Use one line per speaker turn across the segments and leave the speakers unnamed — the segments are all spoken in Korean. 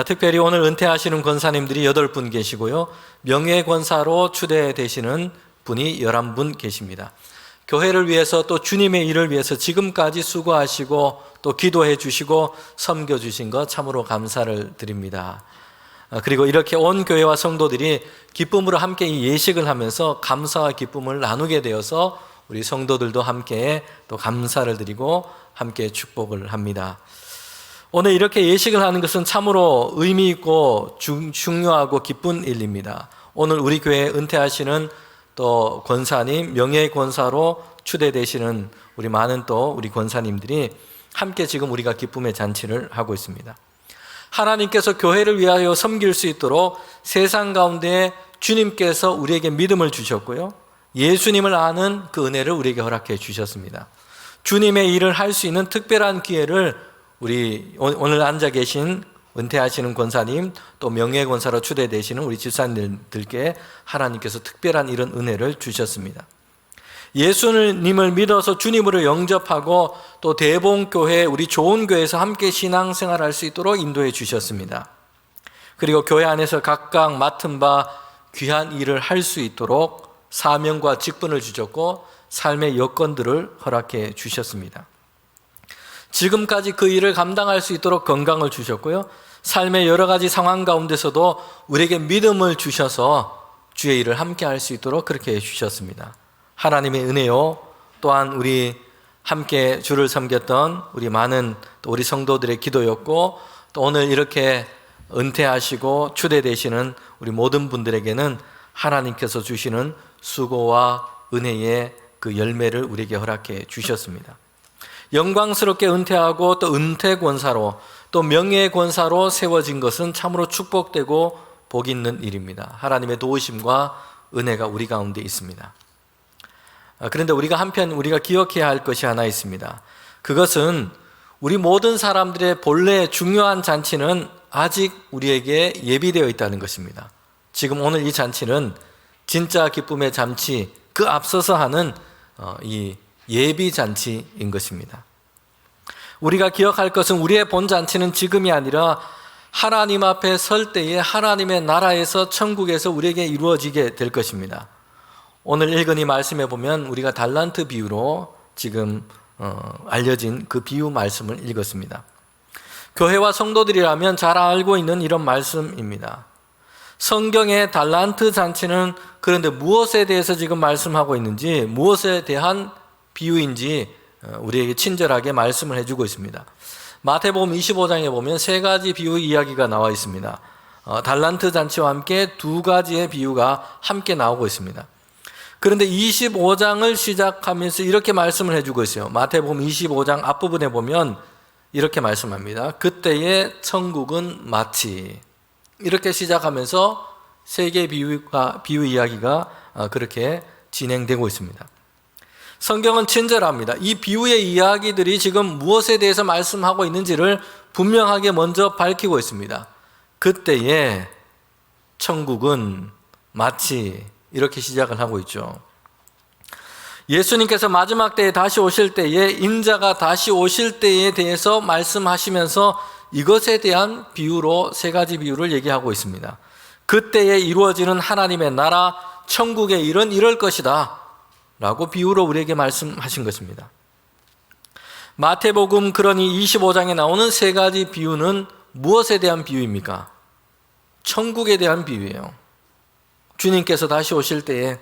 특별히 오늘 은퇴하시는 권사님들이 8분 계시고요. 명예권사로 추대되시는 분이 11분 계십니다. 교회를 위해서 또 주님의 일을 위해서 지금까지 수고하시고 또 기도해 주시고 섬겨 주신 것 참으로 감사를 드립니다. 그리고 이렇게 온 교회와 성도들이 기쁨으로 함께 이 예식을 하면서 감사와 기쁨을 나누게 되어서 우리 성도들도 함께 또 감사를 드리고 함께 축복을 합니다. 오늘 이렇게 예식을 하는 것은 참으로 의미 있고 중요하고 기쁜 일입니다. 오늘 우리 교회 은퇴하시는 또 권사님, 명예권사로 추대되시는 우리 많은 또 우리 권사님들이 함께 지금 우리가 기쁨의 잔치를 하고 있습니다. 하나님께서 교회를 위하여 섬길 수 있도록 세상 가운데 주님께서 우리에게 믿음을 주셨고요. 예수님을 아는 그 은혜를 우리에게 허락해 주셨습니다. 주님의 일을 할 수 있는 특별한 기회를 우리 오늘 앉아 계신 은퇴하시는 권사님 또 명예권사로 추대되시는 우리 집사님들께 하나님께서 특별한 이런 은혜를 주셨습니다. 예수님을 믿어서 주님으로 영접하고 또 대봉교회 우리 좋은 교회에서 함께 신앙생활할 수 있도록 인도해 주셨습니다. 그리고 교회 안에서 각각 맡은 바 귀한 일을 할 수 있도록 사명과 직분을 주셨고 삶의 여건들을 허락해 주셨습니다. 지금까지 그 일을 감당할 수 있도록 건강을 주셨고요. 삶의 여러 가지 상황 가운데서도 우리에게 믿음을 주셔서 주의 일을 함께 할 수 있도록 그렇게 해주셨습니다. 하나님의 은혜요. 또한 우리 함께 주를 섬겼던 우리 많은 또 우리 성도들의 기도였고 또 오늘 이렇게 은퇴하시고 추대되시는 우리 모든 분들에게는 하나님께서 주시는 수고와 은혜의 그 열매를 우리에게 허락해 주셨습니다. 영광스럽게 은퇴하고 또 은퇴권사로 또 명예권사로 세워진 것은 참으로 축복되고 복 있는 일입니다. 하나님의 도우심과 은혜가 우리 가운데 있습니다. 그런데 우리가 기억해야 할 것이 하나 있습니다. 그것은 우리 모든 사람들의 본래 중요한 잔치는 아직 우리에게 예비되어 있다는 것입니다. 지금 오늘 이 잔치는 진짜 기쁨의 잔치, 그 앞서서 하는 이 예비 잔치인 것입니다. 우리가 기억할 것은 우리의 본 잔치는 지금이 아니라 하나님 앞에 설 때에 하나님의 나라에서 천국에서 우리에게 이루어지게 될 것입니다. 오늘 읽은 이 말씀에 보면 우리가 달란트 비유로 지금 알려진 그 비유 말씀을 읽었습니다. 교회와 성도들이라면 잘 알고 있는 이런 말씀입니다. 성경의 달란트 잔치는 그런데 무엇에 대해서 지금 말씀하고 있는지, 무엇에 대한 비유인지 우리에게 친절하게 말씀을 해주고 있습니다. 마태복음 25장에 보면 3가지 비유 이야기가 나와 있습니다. 달란트 잔치와 함께 2가지의 비유가 함께 나오고 있습니다. 그런데 25장을 시작하면서 이렇게 말씀을 해주고 있어요. 마태복음 25장 앞부분에 보면 이렇게 말씀합니다. 그때의 천국은 마치, 이렇게 시작하면서 3개의 비유 이야기가 그렇게 진행되고 있습니다. 성경은 친절합니다. 이 비유의 이야기들이 지금 무엇에 대해서 말씀하고 있는지를 분명하게 먼저 밝히고 있습니다. 그때의 천국은 마치, 이렇게 시작을 하고 있죠. 예수님께서 마지막 때에 다시 오실 때에, 인자가 다시 오실 때에 대해서 말씀하시면서 이것에 대한 비유로 3가지 비유를 얘기하고 있습니다. 그때에 이루어지는 하나님의 나라, 천국의 일은 이럴 것이다 라고 비유로 우리에게 말씀하신 것입니다. 마태복음 그러니 25장에 나오는 3가지 비유는 무엇에 대한 비유입니까? 천국에 대한 비유예요. 주님께서 다시 오실 때에,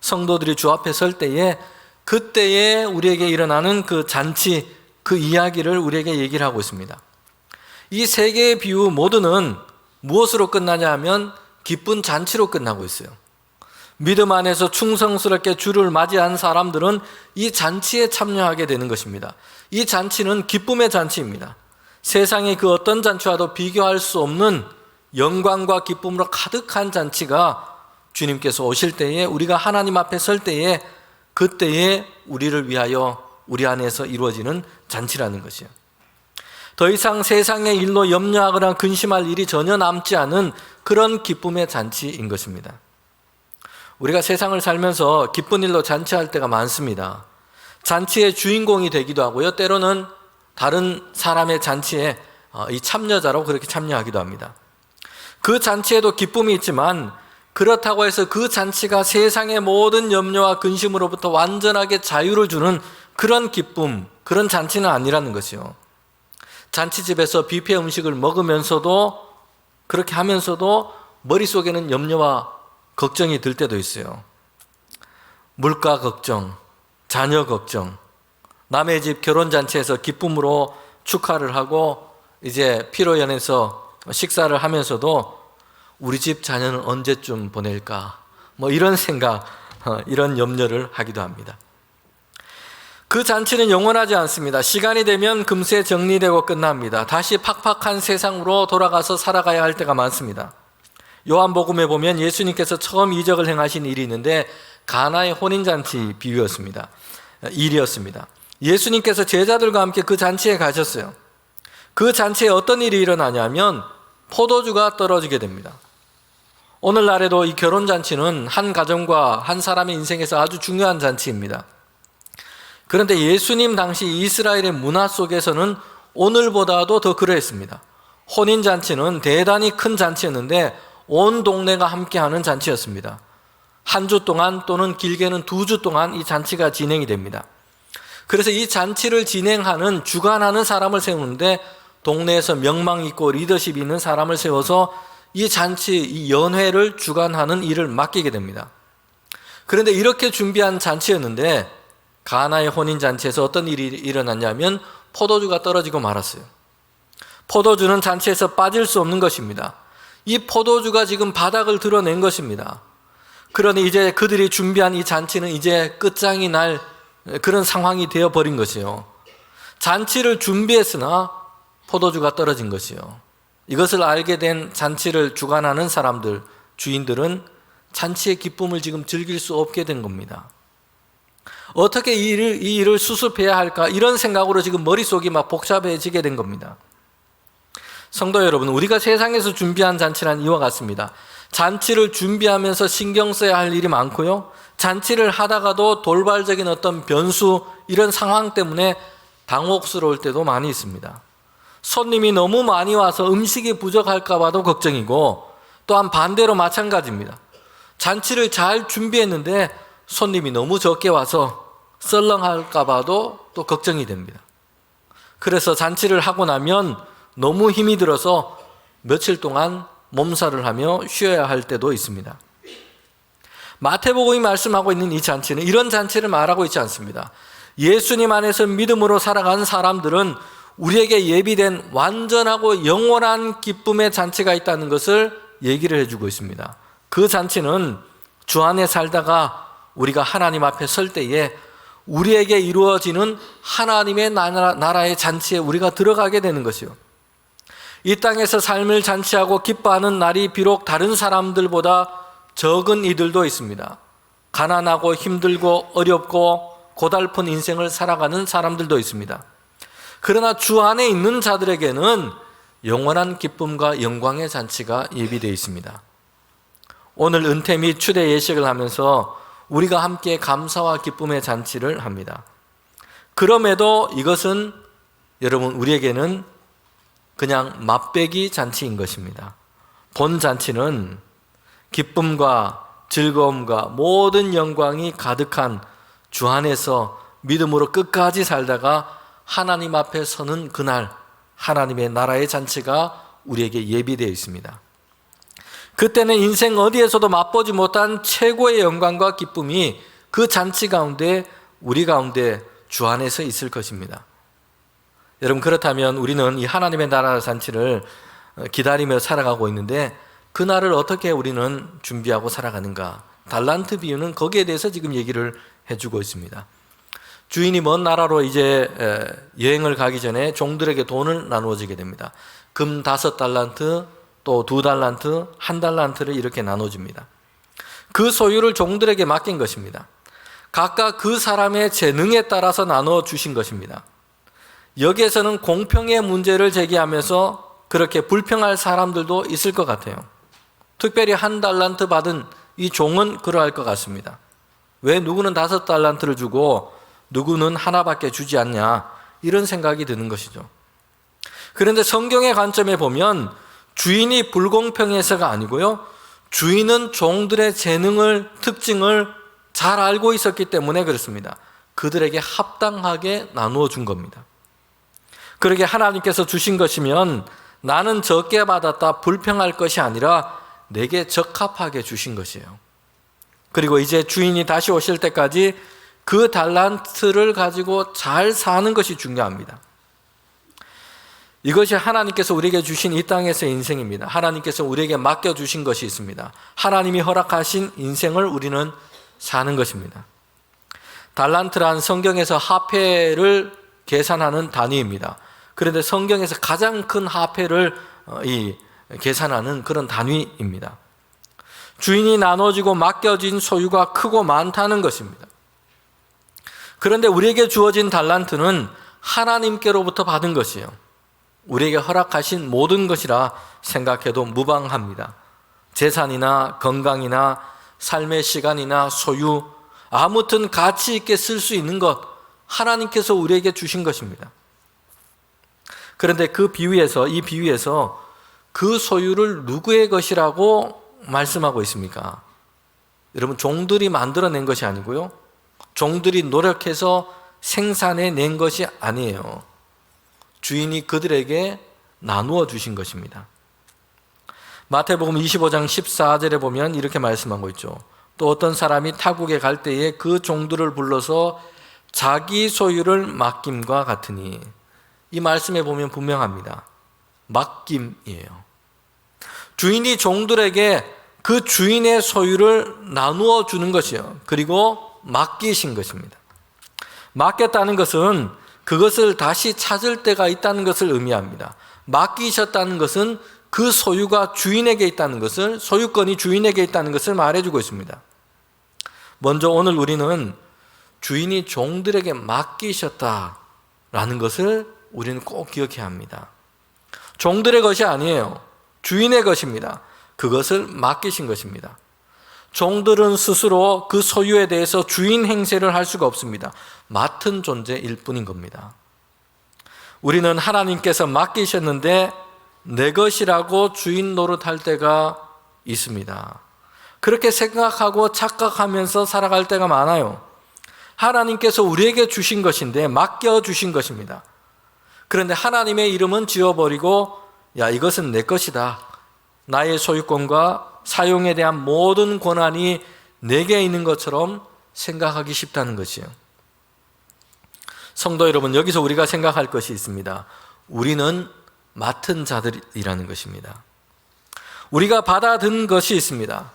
성도들이 주 앞에 설 때에, 그때에 우리에게 일어나는 그 잔치, 그 이야기를 우리에게 얘기를 하고 있습니다. 이 3개의 비유 모두는 무엇으로 끝나냐 하면 기쁜 잔치로 끝나고 있어요. 믿음 안에서 충성스럽게 주를 맞이한 사람들은 이 잔치에 참여하게 되는 것입니다. 이 잔치는 기쁨의 잔치입니다. 세상의 그 어떤 잔치와도 비교할 수 없는 영광과 기쁨으로 가득한 잔치가 주님께서 오실 때에, 우리가 하나님 앞에 설 때에, 그때에 우리를 위하여 우리 안에서 이루어지는 잔치라는 것이에요. 더 이상 세상의 일로 염려하거나 근심할 일이 전혀 남지 않은 그런 기쁨의 잔치인 것입니다. 우리가 세상을 살면서 기쁜 일로 잔치할 때가 많습니다. 잔치의 주인공이 되기도 하고요. 때로는 다른 사람의 잔치에 이 참여자라고 그렇게 참여하기도 합니다. 그 잔치에도 기쁨이 있지만 그렇다고 해서 그 잔치가 세상의 모든 염려와 근심으로부터 완전하게 자유를 주는 그런 기쁨, 그런 잔치는 아니라는 것이요. 잔치집에서 뷔페 음식을 먹으면서도 그렇게 하면서도 머릿속에는 염려와 걱정이 들 때도 있어요. 물가 걱정, 자녀 걱정, 남의 집 결혼잔치에서 기쁨으로 축하를 하고 이제 피로연해서 식사를 하면서도 우리 집 자녀는 언제쯤 보낼까? 이런 생각, 이런 염려를 하기도 합니다. 그 잔치는 영원하지 않습니다. 시간이 되면 금세 정리되고 끝납니다. 다시 팍팍한 세상으로 돌아가서 살아가야 할 때가 많습니다. 요한복음에 보면 예수님께서 처음 이적을 행하신 일이 있는데 가나의 혼인잔치 일이었습니다. 예수님께서 제자들과 함께 그 잔치에 가셨어요. 그 잔치에 어떤 일이 일어나냐면 포도주가 떨어지게 됩니다. 오늘날에도 이 결혼잔치는 한 가정과 한 사람의 인생에서 아주 중요한 잔치입니다. 그런데 예수님 당시 이스라엘의 문화 속에서는 오늘보다도 더 그러했습니다. 혼인잔치는 대단히 큰 잔치였는데 온 동네가 함께하는 잔치였습니다. 한 주 동안 또는 길게는 2주 동안 이 잔치가 진행이 됩니다. 그래서 이 잔치를 진행하는 주관하는 사람을 세우는데 동네에서 명망 있고 리더십 있는 사람을 세워서 이 잔치, 이 연회를 주관하는 일을 맡기게 됩니다. 그런데 이렇게 준비한 잔치였는데 가나의 혼인잔치에서 어떤 일이 일어났냐면 포도주가 떨어지고 말았어요. 포도주는 잔치에서 빠질 수 없는 것입니다. 이 포도주가 지금 바닥을 드러낸 것입니다. 그러니 이제 그들이 준비한 이 잔치는 이제 끝장이 날 그런 상황이 되어버린 것이요. 잔치를 준비했으나 포도주가 떨어진 것이요. 이것을 알게 된 잔치를 주관하는 사람들, 주인들은 잔치의 기쁨을 지금 즐길 수 없게 된 겁니다. 어떻게 이 일을 수습해야 할까? 이런 생각으로 지금 머릿속이 막 복잡해지게 된 겁니다. 성도 여러분, 우리가 세상에서 준비한 잔치란 이와 같습니다. 잔치를 준비하면서 신경 써야 할 일이 많고요. 잔치를 하다가도 돌발적인 어떤 변수, 이런 상황 때문에 당혹스러울 때도 많이 있습니다. 손님이 너무 많이 와서 음식이 부족할까 봐도 걱정이고, 또한 반대로 마찬가지입니다. 잔치를 잘 준비했는데 손님이 너무 적게 와서 썰렁할까 봐도 또 걱정이 됩니다. 그래서 잔치를 하고 나면 너무 힘이 들어서 며칠 동안 몸살을 하며 쉬어야 할 때도 있습니다. 마태복음이 말씀하고 있는 이 잔치는 이런 잔치를 말하고 있지 않습니다. 예수님 안에서 믿음으로 살아간 사람들은 우리에게 예비된 완전하고 영원한 기쁨의 잔치가 있다는 것을 얘기를 해주고 있습니다. 그 잔치는 주 안에 살다가 우리가 하나님 앞에 설 때에 우리에게 이루어지는 하나님의 나라의 잔치에 우리가 들어가게 되는 것이요. 이 땅에서 삶을 잔치하고 기뻐하는 날이 비록 다른 사람들보다 적은 이들도 있습니다. 가난하고 힘들고 어렵고 고달픈 인생을 살아가는 사람들도 있습니다. 그러나 주 안에 있는 자들에게는 영원한 기쁨과 영광의 잔치가 예비되어 있습니다. 오늘 은퇴 및 추대 예식을 하면서 우리가 함께 감사와 기쁨의 잔치를 합니다. 그럼에도 이것은 여러분 우리에게는 그냥 맛배기 잔치인 것입니다. 본 잔치는 기쁨과 즐거움과 모든 영광이 가득한 주 안에서 믿음으로 끝까지 살다가 하나님 앞에 서는 그날 하나님의 나라의 잔치가 우리에게 예비되어 있습니다. 그때는 인생 어디에서도 맛보지 못한 최고의 영광과 기쁨이 그 잔치 가운데 우리 가운데 주 안에서 있을 것입니다. 여러분 그렇다면 우리는 이 하나님의 나라 잔치를 기다리며 살아가고 있는데 그날을 어떻게 우리는 준비하고 살아가는가? 달란트 비유는 거기에 대해서 지금 얘기를 해주고 있습니다. 주인이 먼 나라로 이제 여행을 가기 전에 종들에게 돈을 나누어지게 됩니다. 금 5달란트, 또 2달란트, 1달란트를 이렇게 나눠줍니다. 그 소유를 종들에게 맡긴 것입니다. 각각 그 사람의 재능에 따라서 나눠 주신 것입니다. 여기에서는 공평의 문제를 제기하면서 그렇게 불평할 사람들도 있을 것 같아요. 특별히 1달란트 받은 이 종은 그러할 것 같습니다. 왜 누구는 5달란트를 주고 누구는 하나밖에 주지 않냐, 이런 생각이 드는 것이죠. 그런데 성경의 관점에 보면 주인이 불공평해서가 아니고요, 주인은 종들의 재능을, 특징을 잘 알고 있었기 때문에 그렇습니다. 그들에게 합당하게 나누어 준 겁니다. 그러게 하나님께서 주신 것이면 나는 적게 받았다 불평할 것이 아니라 내게 적합하게 주신 것이에요. 그리고 이제 주인이 다시 오실 때까지 그 달란트를 가지고 잘 사는 것이 중요합니다. 이것이 하나님께서 우리에게 주신 이 땅에서의 인생입니다. 하나님께서 우리에게 맡겨주신 것이 있습니다. 하나님이 허락하신 인생을 우리는 사는 것입니다. 달란트란 성경에서 화폐를 계산하는 단위입니다. 그런데 성경에서 가장 큰 화폐를 계산하는 그런 단위입니다. 주인이 나눠지고 맡겨진 소유가 크고 많다는 것입니다. 그런데 우리에게 주어진 달란트는 하나님께로부터 받은 것이에요. 우리에게 허락하신 모든 것이라 생각해도 무방합니다. 재산이나 건강이나 삶의 시간이나 소유, 아무튼 가치 있게 쓸 수 있는 것, 하나님께서 우리에게 주신 것입니다. 그런데 이 비유에서 그 소유를 누구의 것이라고 말씀하고 있습니까? 여러분, 종들이 만들어낸 것이 아니고요, 종들이 노력해서 생산해낸 것이 아니에요. 주인이 그들에게 나누어 주신 것입니다. 마태복음 25장 14절에 보면 이렇게 말씀하고 있죠. 또 어떤 사람이 타국에 갈 때에 그 종들을 불러서 자기 소유를 맡김과 같으니, 이 말씀에 보면 분명합니다. 맡김이에요. 주인이 종들에게 그 주인의 소유를 나누어 주는 것이에요. 그리고 맡기신 것입니다. 맡겼다는 것은 그것을 다시 찾을 때가 있다는 것을 의미합니다. 맡기셨다는 것은 그 소유가 주인에게 있다는 것을, 소유권이 주인에게 있다는 것을 말해주고 있습니다. 먼저 오늘 우리는 주인이 종들에게 맡기셨다라는 것을 우리는 꼭 기억해야 합니다. 종들의 것이 아니에요. 주인의 것입니다. 그것을 맡기신 것입니다. 종들은 스스로 그 소유에 대해서 주인 행세를 할 수가 없습니다. 맡은 존재일 뿐인 겁니다. 우리는 하나님께서 맡기셨는데 내 것이라고 주인 노릇할 때가 있습니다. 그렇게 생각하고 착각하면서 살아갈 때가 많아요. 하나님께서 우리에게 주신 것인데 맡겨주신 것입니다. 그런데 하나님의 이름은 지워버리고, 야, 이것은 내 것이다, 나의 소유권과 사용에 대한 모든 권한이 내게 있는 것처럼 생각하기 쉽다는 것이에요. 성도 여러분, 여기서 우리가 생각할 것이 있습니다. 우리는 맡은 자들이라는 것입니다. 우리가 받아든 것이 있습니다.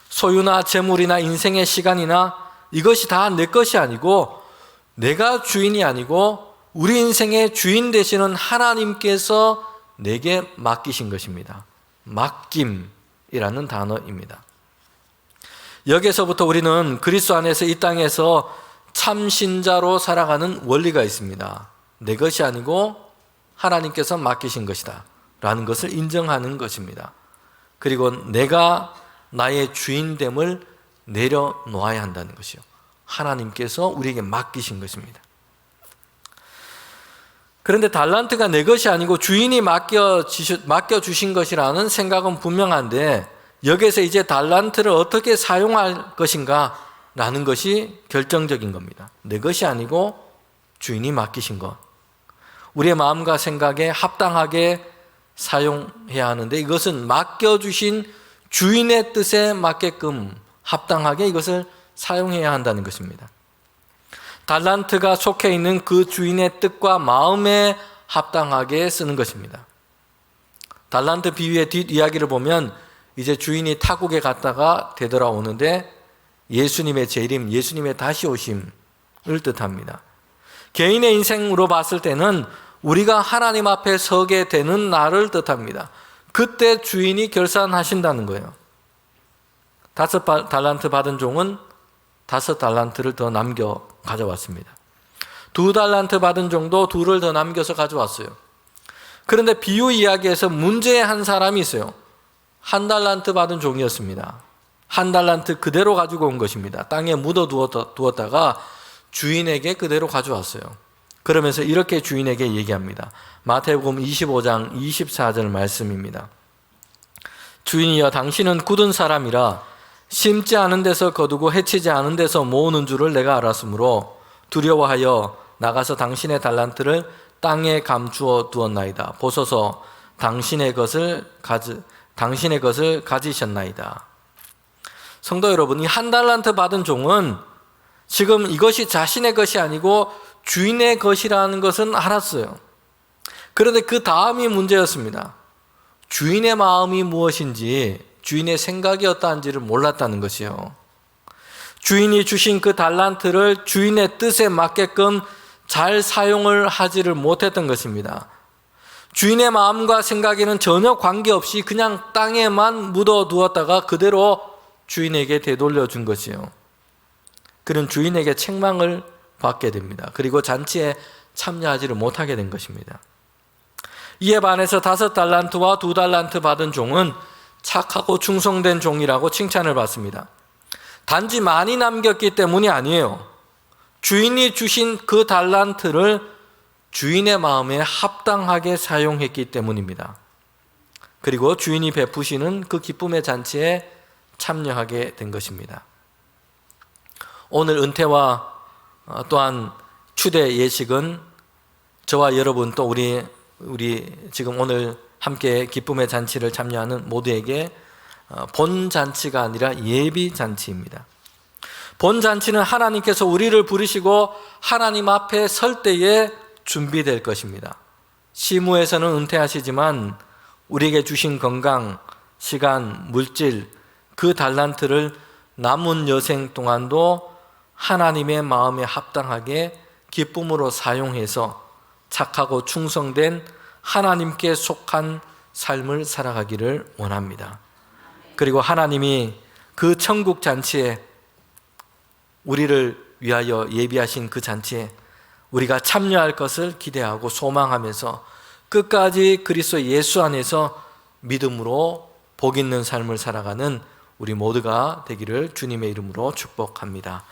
소유나 재물이나 인생의 시간이나 이것이 다 내 것이 아니고, 내가 주인이 아니고 우리 인생의 주인 되시는 하나님께서 내게 맡기신 것입니다. 맡김이라는 단어입니다. 여기서부터 우리는 그리스도 안에서 이 땅에서 참 신자로 살아가는 원리가 있습니다. 내 것이 아니고 하나님께서 맡기신 것이다 라는 것을 인정하는 것입니다. 그리고 내가 나의 주인됨을 내려놓아야 한다는 것이요, 하나님께서 우리에게 맡기신 것입니다. 그런데 달란트가 내 것이 아니고 주인이 맡겨주신 것이라는 생각은 분명한데, 여기에서 이제 달란트를 어떻게 사용할 것인가 라는 것이 결정적인 겁니다. 내 것이 아니고 주인이 맡기신 것, 우리의 마음과 생각에 합당하게 사용해야 하는데, 이것은 맡겨주신 주인의 뜻에 맞게끔 합당하게 이것을 사용해야 한다는 것입니다. 달란트가 속해 있는 그 주인의 뜻과 마음에 합당하게 쓰는 것입니다. 달란트 비유의 뒷이야기를 보면 이제 주인이 타국에 갔다가 되돌아오는데 예수님의 재림, 예수님의 다시 오심을 뜻합니다. 개인의 인생으로 봤을 때는 우리가 하나님 앞에 서게 되는 날을 뜻합니다. 그때 주인이 결산하신다는 거예요. 5달란트 받은 종은 5달란트를 더 남겨 가져왔습니다. 2달란트 받은 종도 2를 더 남겨서 가져왔어요. 그런데 비유 이야기에서 문제한 사람이 있어요. 1달란트 받은 종이었습니다. 1달란트 그대로 가지고 온 것입니다. 땅에 묻어 두었다가 주인에게 그대로 가져왔어요. 그러면서 이렇게 주인에게 얘기합니다. 마태복음 25장 24절 말씀입니다. 주인이여 당신은 굳은 사람이라 심지 않은 데서 거두고 해치지 않은 데서 모으는 줄을 내가 알았으므로 두려워하여 나가서 당신의 달란트를 땅에 감추어 두었나이다. 보소서 당신의 것을 가지셨나이다. 성도 여러분, 이 한 달란트 받은 종은 지금 이것이 자신의 것이 아니고 주인의 것이라는 것은 알았어요. 그런데 그 다음이 문제였습니다. 주인의 마음이 무엇인지, 주인의 생각이 어떠한지를 몰랐다는 것이요. 주인이 주신 그 달란트를 주인의 뜻에 맞게끔 잘 사용을 하지를 못했던 것입니다. 주인의 마음과 생각에는 전혀 관계없이 그냥 땅에만 묻어두었다가 그대로 주인에게 되돌려 준 것이요. 그는 주인에게 책망을 받게 됩니다. 그리고 잔치에 참여하지를 못하게 된 것입니다. 이에 반해서 5달란트와 2달란트 받은 종은 착하고 충성된 종이라고 칭찬을 받습니다. 단지 많이 남겼기 때문이 아니에요. 주인이 주신 그 달란트를 주인의 마음에 합당하게 사용했기 때문입니다. 그리고 주인이 베푸시는 그 기쁨의 잔치에 참여하게 된 것입니다. 오늘 은퇴와 또한 추대 예식은 저와 여러분 또 우리 지금 오늘 함께 기쁨의 잔치를 참여하는 모두에게 본 잔치가 아니라 예비 잔치입니다. 본 잔치는 하나님께서 우리를 부르시고 하나님 앞에 설 때에 준비될 것입니다. 시무에서는 은퇴하시지만 우리에게 주신 건강, 시간, 물질, 그 달란트를 남은 여생 동안도 하나님의 마음에 합당하게 기쁨으로 사용해서 착하고 충성된 하나님께 속한 삶을 살아가기를 원합니다. 그리고 하나님이 그 천국 잔치에 우리를 위하여 예비하신 그 잔치에 우리가 참여할 것을 기대하고 소망하면서 끝까지 그리스도 예수 안에서 믿음으로 복 있는 삶을 살아가는 우리 모두가 되기를 주님의 이름으로 축복합니다.